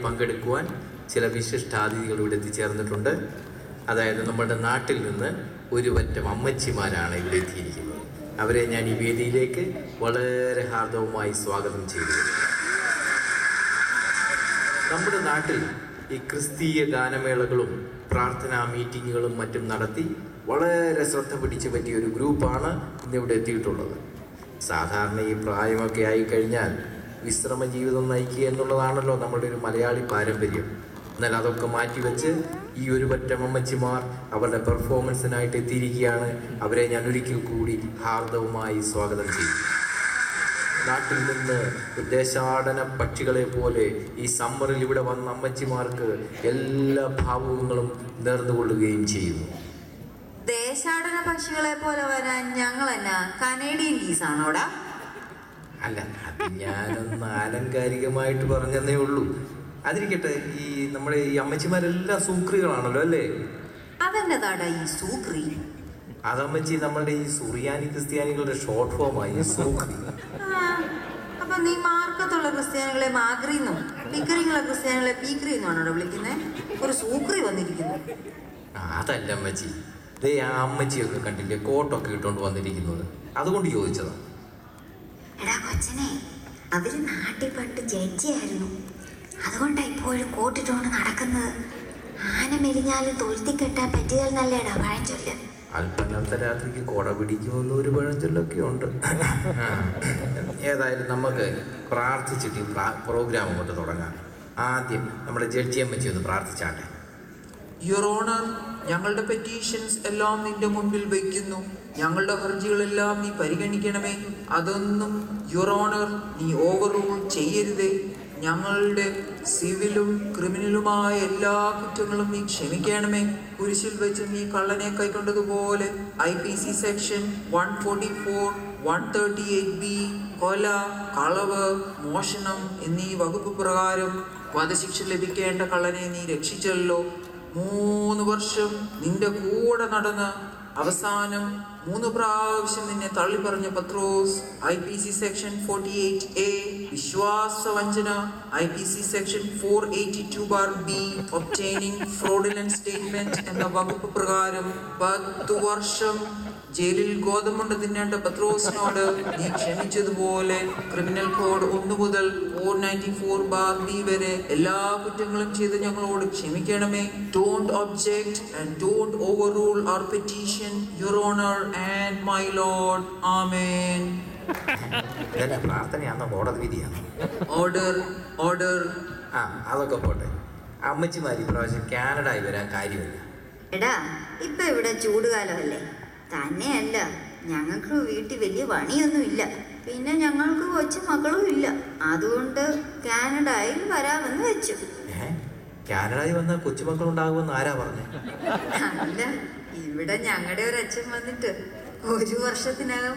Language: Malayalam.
പങ്കെടുക്കുവാൻ ചില വിശിഷ്ടാതിഥികൾ ഇവിടെ എത്തിച്ചേർന്നിട്ടുണ്ട്. അതായത് നമ്മുടെ നാട്ടിൽ നിന്ന് ഒരു പറ്റം അമ്മച്ചിമാരാണ് ഇവിടെ എത്തിയിരിക്കുന്നത്. അവരെ ഞാൻ ഈ വേദിയിലേക്ക് വളരെ ഹാർദവമായി സ്വാഗതം ചെയ്തു. നമ്മുടെ നാട്ടിൽ ഈ ക്രിസ്തീയ ഗാനമേളകളും പ്രാർത്ഥനാ മീറ്റിങ്ങുകളും മറ്റും നടത്തി വളരെ ശ്രദ്ധ പിടിച്ചു പറ്റിയ ഒരു ഗ്രൂപ്പാണ് ഇന്നിവിടെ എത്തിയിട്ടുള്ളത്. സാധാരണ ഈ പ്രായമൊക്കെ ആയിക്കഴിഞ്ഞാൽ വിശ്രമ ജീവിതം നയിക്കുക എന്നുള്ളതാണല്ലോ നമ്മുടെ ഒരു മലയാളി പാരമ്പര്യം. എന്നാൽ അതൊക്കെ മാറ്റിവെച്ച് ഈ ഒരു പറ്റം അമ്മച്ചിമാർ അവരുടെ പെർഫോമൻസിനായിട്ട് എത്തിയിരിക്കുകയാണ്. അവരെ ഞാൻ ഒരിക്കൽ കൂടി ഹാർദവമായി സ്വാഗതം ചെയ്യും. നാട്ടിൽ നിന്ന് ദേശാടന പക്ഷികളെ പോലെ ഈ സമ്മറിൽ ഇവിടെ വന്ന അമ്മച്ചിമാർക്ക് എല്ലാ ഭാവുകങ്ങളും നേർന്നുകൊള്ളുകയും ചെയ്യുന്നു. ദേശാടന പക്ഷികളെ പോലെ വരാൻ ഞങ്ങളെന്നാ കനേഡിയൻ ഗീസാണോടാ? അല്ല, അത് ഞാനൊന്ന് ആലങ്കാരികമായിട്ട് പറഞ്ഞതേ ഉള്ളൂ. അതിരിക്കട്ടെ, ഈ നമ്മുടെ ഈ അമ്മച്ചിമാരെല്ലാം സൂക്രികളാണല്ലോ അല്ലേ? അതെന്നതാടാ ഈ സൂക്രി? അതമ്മച്ചി നമ്മളുടെ ഈ സുറിയാനി ക്രിസ്ത്യാനികളുടെ ഷോർട്ട് ഫോമായി സൂക്രി. അപ്പൊ നീ മാർക്കത്തുള്ള ക്രിസ്ത്യാനികളെ മാഗ്രിന്നും പിക്കറിങ്ങുള്ള ക്രിസ്ത്യാനികളെ പീക്രിന്നാണോ വിളിക്കുന്നത്? ഒരു സൂക്രി വന്നിരിക്കുന്നു. അതല്ല അമ്മച്ചി, ദേ ആ അമ്മച്ചിയൊക്കെ കണ്ടില്ലേ കോട്ടൊക്കെ ഇട്ടുകൊണ്ട് വന്നിരിക്കുന്നത്, അതുകൊണ്ട് ചോദിച്ചതാ. എടാ കൊച്ചനെ, അവര് നാട്ടിൽ പണ്ട് ജഡ്ജിയായിരുന്നു, അതുകൊണ്ടാ ഇപ്പോഴും കോട്ടിട്ടുകൊണ്ട് നടക്കുന്നത്. ആന മെലിഞ്ഞാലും തൊഴുത്തി കെട്ടാൻ പറ്റിയാൽ നല്ലേടാ പഴഞ്ചൊല്ല്. അല്പനത്തെ രാത്രിക്ക് കൊട പിടിക്കുമല്ലോ ഒരു പഴഞ്ചൊല്ലൊക്കെ ഉണ്ട്. ഏതായാലും നമുക്ക് പ്രാർത്ഥിച്ചിട്ട് പ്രോഗ്രാം കൊണ്ട് തുടങ്ങാം. ആദ്യം നമ്മുടെ ജഡ്ജി അമ്മച്ചി ഒന്ന് പ്രാർത്ഥിച്ചാട്ടെ. യുവർ ഓണർ, ഞങ്ങളുടെ പെറ്റീഷൻസ് എല്ലാം നിന്റെ മുൻപിൽ വയ്ക്കുന്നു. ഞങ്ങളുടെ ഹർജികളെല്ലാം നീ പരിഗണിക്കണമേ. അതൊന്നും യുവർ ഓണർ നീ ഓവർ റൂൾ ചെയ്യരുതേ. ഞങ്ങളുടെ സിവിലും ക്രിമിനലുമായ എല്ലാ കുറ്റങ്ങളും നീ ക്ഷമിക്കണമേ. കുരിശിൽ വെച്ച് നീ കള്ളനെ കൈക്കൊണ്ടതുപോലെ IPC സെക്ഷൻ 144, 138B കൊല, കളവ്, മോഷണം എന്നീ വകുപ്പ് പ്രകാരം വധശിക്ഷ ലഭിക്കേണ്ട കള്ളനെ നീ രക്ഷിച്ചല്ലോ. 3 വർഷം നിന്റെ കൂടെ നടന്ന് അവസാനം 3 പ്രാവശ്യം നിന്നെ തള്ളിപ്പറഞ്ഞ പത്രോസ്, IPC section 48A വിശ്വാസവഞ്ചന, IPC section 482(b) obtaining fraudulent statement എന്ന വകുപ്പ് പ്രകാരം 10 വർഷം ജയിലിൽ ഗോതമ്പുണ്ട് തിന്നേണ്ട പത്രോസിനോട് നീ ക്ഷമിച്ചതുപോലെ ക്രിമിനൽ കോഡ് 1 മുതൽ 494(b) വരെ എല്ലാ കുറ്റങ്ങളും ചെയ്ത് ഞങ്ങളോട് ക്ഷമിക്കണമേ. Don't object and don't overrule our petition, Your Honor and my Lord. Amen. പ്രാർത്ഥനയാണോ കോടതി വിധിയാണോ? ഓർഡർ. അതൊക്കെ പോട്ടെ. അമ്മച്ചിമാരി പ്രാവശ്യം കാനഡയിൽ വരാൻ കാര്യമില്ല. എടാ, ഇപ്പൊ ഇവിടെ ചൂടുകാലമല്ലേ? തന്നെയല്ല, ഞങ്ങൾക്ക് വീട്ടിൽ വലിയ പണിയൊന്നുമില്ല, പിന്നെ ഞങ്ങൾക്ക് കൊച്ചു മക്കളും ഇല്ല. അതുകൊണ്ട് കാനഡയിൽ വരാമെന്ന് വെച്ചു. കാനഡയിൽ വന്നാൽ കൊച്ചുമക്കൾ ഉണ്ടാകുമെന്ന് ആരാ പറഞ്ഞേ? അല്ല, ഇവിടെ ഞങ്ങളുടെ ഒരു അച്ഛൻ വന്നിട്ട് 1 വർഷത്തിനകം